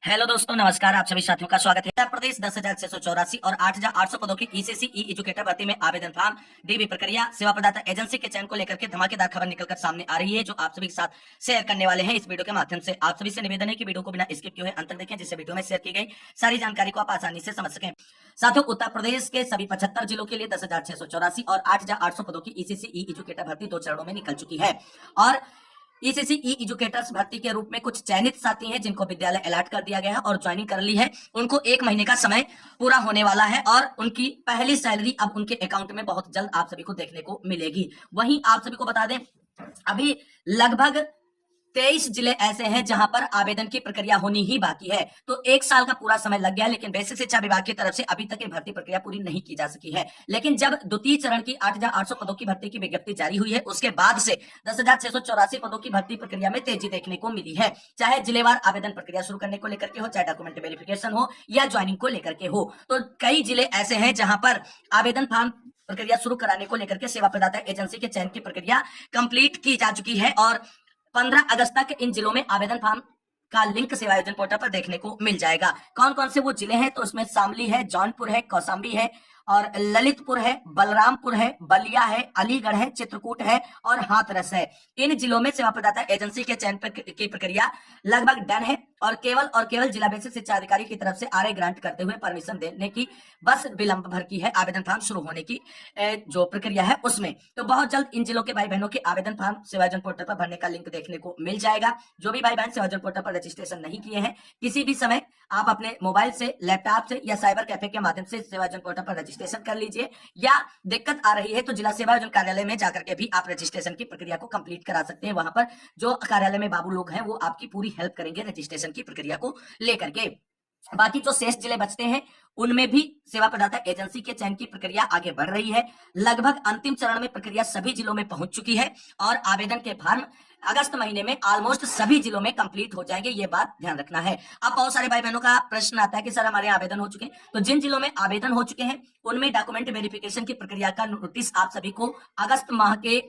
Hello दोस्तों, नमस्कार। आप सभी साथियों का स्वागत है। उत्तर प्रदेश 10,684 और 8,800 पदों की ईसीसी ई एजुकेटर भर्ती में आवेदन फॉर्म डीबी प्रक्रिया सेवा प्रदाता एजेंसी के चयन को लेकर के धमाकेदार खबर निकलकर सामने आ रही है, जो आप सभी के साथ शेयर करने वाले हैं इस वीडियो के माध्यम से। आप सभी से निवेदन है कि वीडियो को बिना स्किप किए अंत तक देखें, जिससे वीडियो में शेयर की गई सारी जानकारी को आप आसानी से समझ सकें। साथियों, उत्तर प्रदेश के सभी 75 जिलों के लिए 10,684 और 8,800 पदों की ईसीसी ई एजुकेटर भर्ती 2 चरणों में निकल चुकी है। और ईसीसी ई एजुकेटर्स भर्ती के रूप में कुछ चयनित साथी हैं जिनको विद्यालय अलॉट कर दिया गया है और ज्वाइनिंग कर ली है। उनको 1 महीने का समय पूरा होने वाला है और उनकी पहली सैलरी अब उनके अकाउंट में बहुत जल्द आप सभी को देखने को मिलेगी। वहीं आप सभी को बता दें, अभी लगभग 23 जिले ऐसे हैं जहां पर आवेदन की प्रक्रिया होनी ही बाकी है। तो 1 साल का पूरा समय लग गया, लेकिन बेसिक शिक्षा विभाग की तरफ से अभी तक ये भर्ती प्रक्रिया पूरी नहीं की जा सकी है। लेकिन जब द्वितीय चरण की 8,800 पदों की भर्ती की विज्ञप्ति जारी हुई है, उसके बाद से 10,684 पदों की भर्ती प्रक्रिया में तेजी देखने को मिली है। चाहे जिलेवार आवेदन प्रक्रिया शुरू करने को लेकर के हो, चाहे डॉक्यूमेंट वेरिफिकेशन हो या ज्वाइनिंग को लेकर के हो, तो कई जिले ऐसे हैं जहां पर आवेदन फॉर्म प्रक्रिया शुरू कराने को लेकर के सेवा प्रदाता एजेंसी के चयन की प्रक्रिया कंप्लीट की जा चुकी है और 15 अगस्त तक इन जिलों में आवेदन फॉर्म का लिंक सेवा आयोजन पोर्टल पर देखने को मिल जाएगा। कौन कौन से वो जिले हैं, तो उसमें शामली है, जौनपुर है, कौशाम्बी है और ललितपुर है, बलरामपुर है, बलिया है, अलीगढ़ है, चित्रकूट है और हाथरस है। इन जिलों में सेवा प्रदाता एजेंसी के चयन की प्रक्रिया लगभग डन है और केवल जिला बेसिक शिक्षा अधिकारी की तरफ से आरए ग्रांट करते हुए परमिशन देने की बस विलंब भर की है आवेदन फॉर्म शुरू होने की जो प्रक्रिया है उसमें। तो बहुत जल्द इन जिलों के भाई बहनों की आवेदन फॉर्म सेवाजन पोर्टल पर भरने का लिंक देखने को मिल जाएगा। जो भी भाई बहन सेवाजन पोर्टल पर रजिस्ट्रेशन नहीं किए हैं, किसी भी समय आप अपने मोबाइल से, लैपटॉप से या साइबर कैफे के माध्यम से सेवाजन पोर्टल पर रजिस्ट्रेशन कर लीजिए, या दिक्कत आ रही है तो जिला सेवा आयोजन कार्यालय में जाकर के भी आप रजिस्ट्रेशन की प्रक्रिया को कंप्लीट करा सकते हैं। वहां पर जो कार्यालय में बाबू लोग हैं वो आपकी पूरी हेल्प करेंगे रजिस्ट्रेशन की प्रक्रिया को लेकर के। बाकी जो शेष जिले बचते हैं उनमें भी सेवा प्रदाता एजेंसी के चयन की प्रक्रिया आगे बढ़ रही है। लगभग अंतिम चरण में प्रक्रिया सभी जिलों में पहुंच चुकी है और आवेदन के फॉर्म अगस्त महीने में ऑलमोस्ट सभी जिलों में कंप्लीट हो जाएंगे, ये बात ध्यान रखना है। अब बहुत सारे भाई बहनों का प्रश्न आता है कि सर हमारे आवेदन हो चुके हैं, तो जिन जिलों में आवेदन हो चुके हैं उनमें डॉक्यूमेंट वेरिफिकेशन की प्रक्रिया का नोटिस आप सभी को अगस्त माह के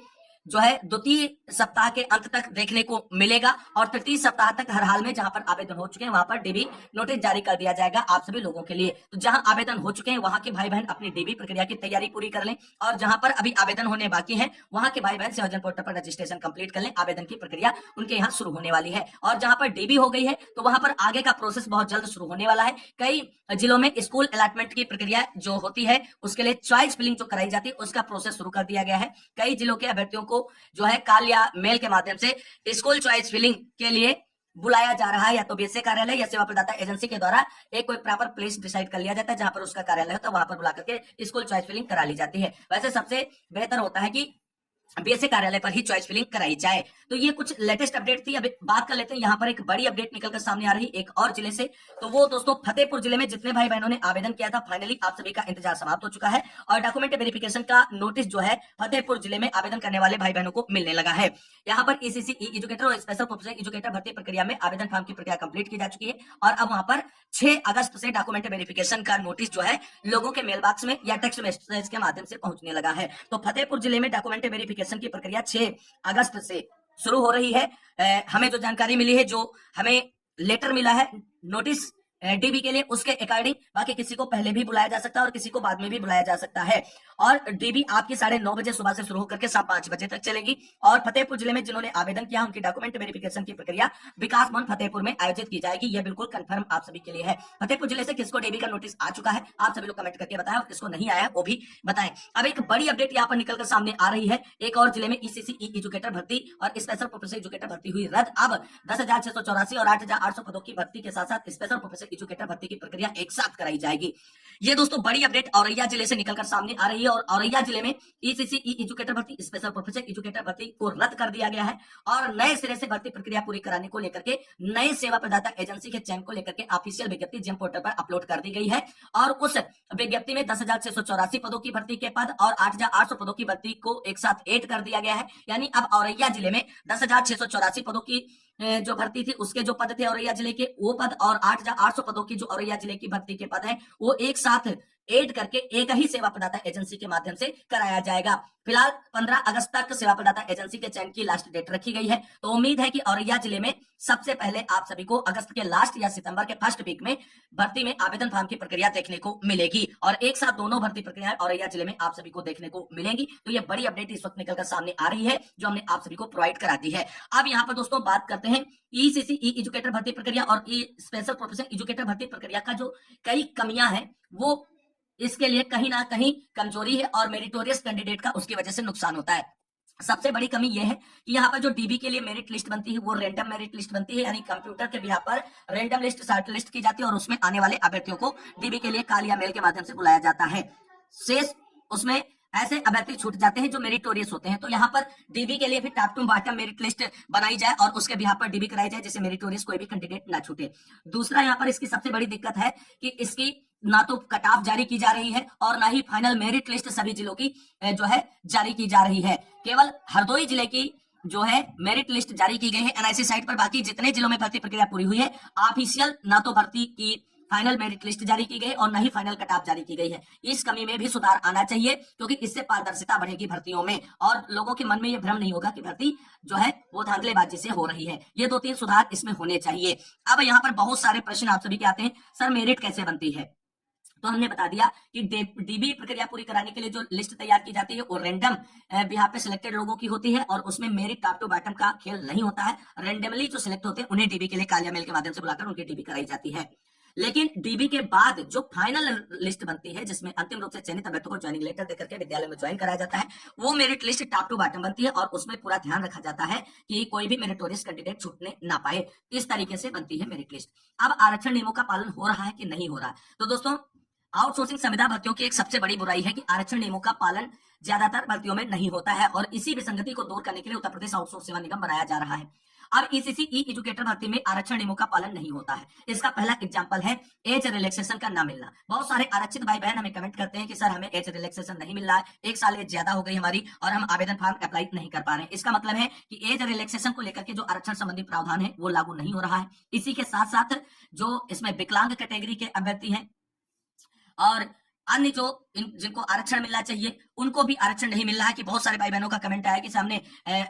जो है द्वितीय सप्ताह के अंत तक देखने को मिलेगा और तृतीय सप्ताह तक हर हाल में जहां पर आवेदन हो चुके हैं वहां पर डीबी नोटिस जारी कर दिया जाएगा आप सभी लोगों के लिए। तो जहां आवेदन हो चुके हैं वहां के भाई बहन अपनी डीबी प्रक्रिया की तैयारी पूरी कर लें और जहां पर अभी आवेदन होने बाकी है वहां के भाई बहन सेवाजन पोर्टल पर रजिस्ट्रेशन कंप्लीट कर लें। आवेदन की प्रक्रिया उनके यहाँ शुरू होने वाली है और जहां पर डीबी हो गई है तो वहां पर आगे का प्रोसेस बहुत जल्द शुरू होने वाला है। कई जिलों में स्कूल अलॉटमेंट की प्रक्रिया जो होती है उसके लिए चॉइस फिलिंग जो कराई जाती है उसका प्रोसेस शुरू कर दिया गया है। कई जिलों के अभ्यर्थियों को जो है कॉल या मेल के माध्यम से स्कूल चॉइस फिलिंग के लिए बुलाया जा रहा है, या तो बीएसए कार्यालय या सेवा प्रदाता एजेंसी के द्वारा एक कोई प्रॉपर प्लेस डिसाइड कर लिया जाता है जहां पर उसका कार्यालय होता है, वहां पर बुला करके स्कूल चॉइस फिलिंग करा ली जाती है। वैसे सबसे बेहतर होता है कि बीएसए कार्यालय पर ही चॉइस फिलिंग कराई जाए। तो ये कुछ लेटेस्ट अपडेट थी। अभी बात कर लेते हैं यहाँ पर एक बड़ी अपडेट निकलकर सामने आ रही एक और जिले से। तो वो दोस्तों फतेहपुर जिले में जितने भाई बहनों ने आवेदन किया था फाइनली आप सभी का इंतजार समाप्त हो चुका है और डॉक्यूमेंट वेरिफिकेशन का नोटिस जो है फतेहपुर जिले में आवेदन करने वाले भाई बहनों को मिलने लगा है। यहाँ पर ईसीसी ई एजुकेटर और स्पेशल प्रोफेशनल एजुकेटर भर्ती प्रक्रिया में आवेदन फॉर्म की प्रक्रिया कंप्लीट की जा चुकी है और अब वहां पर 6 अगस्त से डॉक्यूमेंट वेरिफिकेशन का नोटिस जो है लोगों के मेल बॉक्स में या टेक्स्ट मैसेज के माध्यम से पहुंचने लगा है। तो फतेहपुर जिले में डॉक्यूमेंट वेरिफिकेशन की प्रक्रिया 6 अगस्त से शुरू हो रही है। हमें जो जानकारी मिली है, जो हमें लेटर मिला है नोटिस डीबी के लिए, उसके अकॉर्डिंग बाकी किसी को पहले भी बुलाया जा सकता है और किसी को बाद में भी बुलाया जा सकता है। और डीबी आपकी 9:30 बजे सुबह से शुरू होकर के शाम 5 बजे तक चलेगी। और फतेहपुर जिले में जिन्होंने आवेदन किया उनकी डॉक्यूमेंट वेरिफिकेशन की प्रक्रिया विकास भवन फतेहपुर में आयोजित की जाएगी। यह बिल्कुल कंफर्म आप सभी के लिए है। फतेहपुर जिले से किसको डीबी का नोटिस आ चुका है आप सभी लोग कमेंट करके बताएं और किसको नहीं आया वो भी बताएं। अब एक बड़ी अपडेट यहाँ पर निकलकर सामने आ रही है। एक और जिले में ईसीसी ई एजुकेटर भर्ती और स्पेशल प्रोफेशनल एजुकेटर भर्ती हुई रद्द। अब 10,684 और 8,800 पदों की भर्ती के साथ साथ स्पेशल प्रोफेशनल एजुकेटर भर्ती की प्रक्रिया एक साथ कराई जाएगी। ये दोस्तों बड़ी अपडेट औरैया जिले से निकलकर सामने आ रही है और औरैया जिले में ईसीसी ई एजुकेटर भर्ती, स्पेशल प्रोफेशनल एजुकेटर भर्ती को रद्द कर दिया गया है और नए सिरे से भर्ती प्रक्रिया पूरी कराने को लेकर के नए सेवा प्रदाता एजेंसी के चयन को लेकर के ऑफिशियल विज्ञप्ति जेम पोर्टल पर अपलोड कर दी गई है और उस विज्ञप्ति में 10,684 पदों की भर्ती के पद और 8,800 पदों की भर्ती को एक साथ ऐड कर दिया गया है। यानी अब औरैया जिले में 10,684 पदों की जो भर्ती थी उसके जो पद थे औरैया जिले के वो पद और 8,800 पदों की जो औरैया जिले की भर्ती के पद है वो एक साथ ऐड करके एक ही सेवा प्रदाता एजेंसी के माध्यम से कराया जाएगा। फिलहाल 15 अगस्त तक सेवा प्रदाता एजेंसी के चयन की लास्ट डेट रखी गई है। तो उम्मीद है कि औरैया जिले में सबसे पहले आप सभी को अगस्त के लास्ट या सितंबर के फर्स्ट वीक में भर्ती में आवेदन फॉर्म की प्रक्रिया देखने को मिलेगी और एक साथ दोनों भर्ती प्रक्रियाएं औरैया जिले में आप सभी को देखने को मिलेंगी। तो ये बड़ी अपडेट इस वक्त निकलकर सामने आ रही है जो हमने आप सभी को प्रोवाइड करा दी है। अब यहाँ पर दोस्तों बात करते हैं ईसीसी ई एजुकेटर भर्ती प्रक्रिया और ई स्पेशल प्रोफेशनल एजुकेटर भर्ती प्रक्रिया का जो कई कमियां हैं वो इसके लिए कहीं ना कहीं कमजोरी है और मेरिटोरियस कैंडिडेट का उसकी वजह से नुकसान होता है। सबसे बड़ी कमी यह है कि यहाँ पर जो डीबी के लिए मेरिट लिस्ट बनती है वो रैंडम मेरिट लिस्ट बनती है, यानी कंप्यूटर के बिहार पर रैंडम लिस्ट शॉर्ट लिस्ट की जाती है और उसमें आने वाले अभ्यर्थियों को डीबी के लिए कॉल या मेल के माध्यम से बुलाया जाता है। शेष उसमें ऐसे अभ्यर्थी छूट जाते हैं जो मेरिटोरियस होते हैं। तो यहाँ पर डीबी के लिए भी top to bottom merit list बनाई जाए और उसके बिहार पर डीबी कराई जाए जिससे मेरिटोरियस कोई भी कैंडिडेट ना छूटे। दूसरा यहाँ पर इसकी सबसे बड़ी दिक्कत है कि इसकी ना तो कट ऑफ जारी की जा रही है और ना ही फाइनल मेरिट लिस्ट सभी जिलों की जो है जारी की जा रही है। केवल हरदोई जिले की जो है मेरिट लिस्ट जारी की गई है एनआईसी साइट पर। बाकी जितने जिलों में भर्ती प्रक्रिया पूरी हुई है ऑफिशियल ना तो भर्ती की फाइनल मेरिट लिस्ट जारी की गई और न ही फाइनल कट ऑफ जारी की गई है। इस कमी में भी सुधार आना चाहिए क्योंकि इससे पारदर्शिता बढ़ेगी भर्तियों में और लोगों के मन में यह भ्रम नहीं होगा कि भर्ती जो है वो धांधलेबाजी से हो रही है। ये 2-3 सुधार इसमें होने चाहिए। अब यहाँ पर बहुत सारे प्रश्न आप सभी के आते हैं, सर मेरिट कैसे बनती है? तो हमने बता दिया कि डीबी प्रक्रिया पूरी कराने के लिए जो लिस्ट तैयार की जाती है वो रैंडम बिहार पे सिलेक्टेड लोगों की होती है और उसमें मेरिट टॉप टू बॉटम का खेल नहीं होता है। रैंडमली जो सिलेक्ट होते हैं उन्हें डीबी के लिए कॉल या मेल के माध्यम से बुलाकर उनकी डीबी कराई जाती है। लेकिन डीबी के बाद जो फाइनल लिस्ट बनती है जिसमें अंतिम रूप से चयनित अभ्यर्थियों को ज्वाइनिंग लेटर देकर के विद्यालय में ज्वाइन कराया जाता है, वो merit list top to bottom बनती है और उसमें पूरा ध्यान रखा जाता है कि कोई भी मेरिटोरियस कैंडिडेट छूटने ना पाए। इस तरीके से बनती है मेरिट लिस्ट। अब आरक्षण नियमों का पालन हो रहा है कि नहीं हो रहा है? तो दोस्तों आउटसोर्सिंग संविदा भर्तियों की एक सबसे बड़ी बुराई है कि आरक्षण नियमों का पालन ज्यादातर भर्तियों में नहीं होता है और इसी विसंगति को दूर करने के लिए उत्तर प्रदेश आउटसोर्स सेवा निगम बनाया जा रहा है। अब ईसीसी ई एजुकेटर भर्ती में आरक्षण नियमों का पालन नहीं होता है। इसका पहला एग्जांपल है एज रिलैक्सेशन का ना मिलना। बहुत सारे आरक्षित भाई बहन हमें कमेंट करते हैं कि सर हमें एज रिलैक्सेशन नहीं मिल रहा है, 1 साल एज ज्यादा हो गई हमारी और हम आवेदन फॉर्म अप्लाई नहीं कर पा रहे हैं। इसका मतलब है कि एज रिलैक्सेशन को लेकर के जो आरक्षण संबंधी प्रावधान है वो लागू नहीं हो रहा है। इसी के साथ साथ जो इसमें विकलांग कैटेगरी के अभ्यर्थी हैं और अन्य जो जिनको आरक्षण मिलना चाहिए उनको भी आरक्षण नहीं मिल रहा है। कि बहुत सारे भाई बहनों का कमेंट आया कि हमने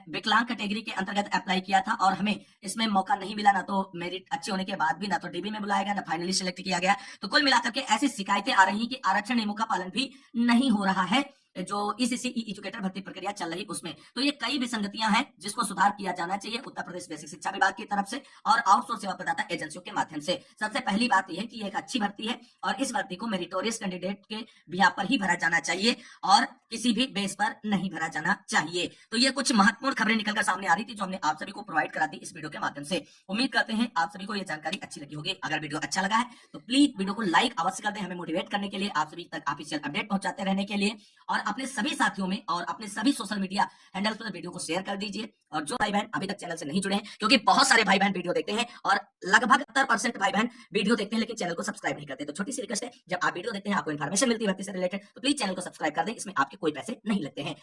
विकलांग कैटेगरी के अंतर्गत अप्लाई किया था और हमें इसमें मौका नहीं मिला, ना तो मेरिट अच्छे होने के बाद भी ना तो डीबी में बुलाया गया ना फाइनली सिलेक्ट किया गया। तो कुल मिलाकर के ऐसी शिकायतें आ रही हैं कि आरक्षण नियमों का पालन भी नहीं हो रहा है जो ईसीसी ई एजुकेटर भर्ती प्रक्रिया चल रही उसमें। तो ये कई विसंगतियां हैं जिसको सुधार किया जाना चाहिए उत्तर प्रदेश बेसिक शिक्षा विभाग की तरफ से और आउटसोर्स सेवा प्रदाता एजेंसियों के माध्यम से। सबसे पहली बात यह है कि एक अच्छी भर्ती है और इस भर्ती को मेरिटोरियस कैंडिडेट के बिहार पर ही भरा जाना चाहिए और किसी भी बेस पर नहीं भरा जाना चाहिए। तो ये कुछ महत्वपूर्ण खबरें निकलकर सामने आ रही थी जो हमने आप सभी को प्रोवाइड करा दी इस वीडियो के माध्यम से। उम्मीद करते हैं आप सभी को यह जानकारी अच्छी लगी होगी। अगर वीडियो अच्छा लगा है तो प्लीज वीडियो को लाइक अवश्य कर दें, हमें मोटिवेट करने के लिए, आप सभी तक ऑफिशियल अपडेट पहुंचाते रहने के लिए और अपने सभी साथियों में और अपने सभी सोशल मीडिया हैंडल्स पर वीडियो को शेयर कर दीजिए। और जो भाई बहन अभी तक चैनल से नहीं जुड़े हैं, क्योंकि बहुत सारे भाई बहन वीडियो देखते हैं और लगभग 70% भाई बहन वीडियो देखते हैं लेकिन चैनल को सब्सक्राइब नहीं करते, तो छोटी सी रिक्वेस्ट है, जब आप वीडियो देखते हैं आपको इन्फॉर्मेशन मिलती है भर्ती से रिलेटेड तो प्लीज चैनल को सब्सक्राइब कर दें, इसमें आपके कोई पैसे नहीं लगते हैं।